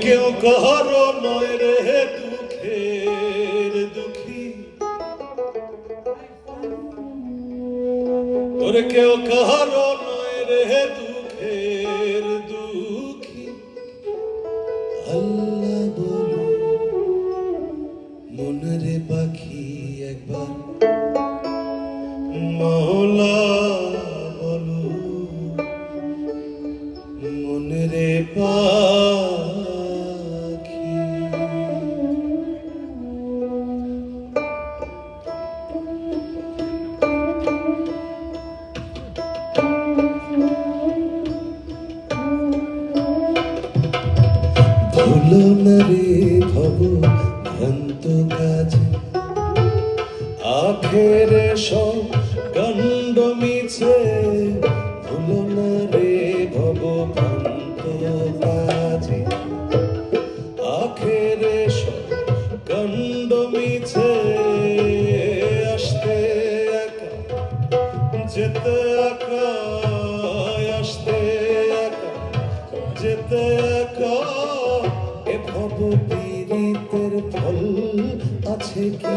কেউ কাহারো নয় রে দুঃখের দুঃখী, ওরে কেউ কাহারো নয় রে দুঃখের দুঃখী। আল্লাহ বলো মনের পাখি একবার, মওলা বলো মনের পাখি। ভুলো না রে ভব ভ্রান্ত কাজ, আখের সব কাণ্ড মিছে। ভুলো না রে ভব ভ্রান্ত কাজ, আখের সব কাণ্ড মিছে। আসতে একা যেতে একা, আসতে একা যেতে একা। এ ভব পীড়িতের ফল আছে কি?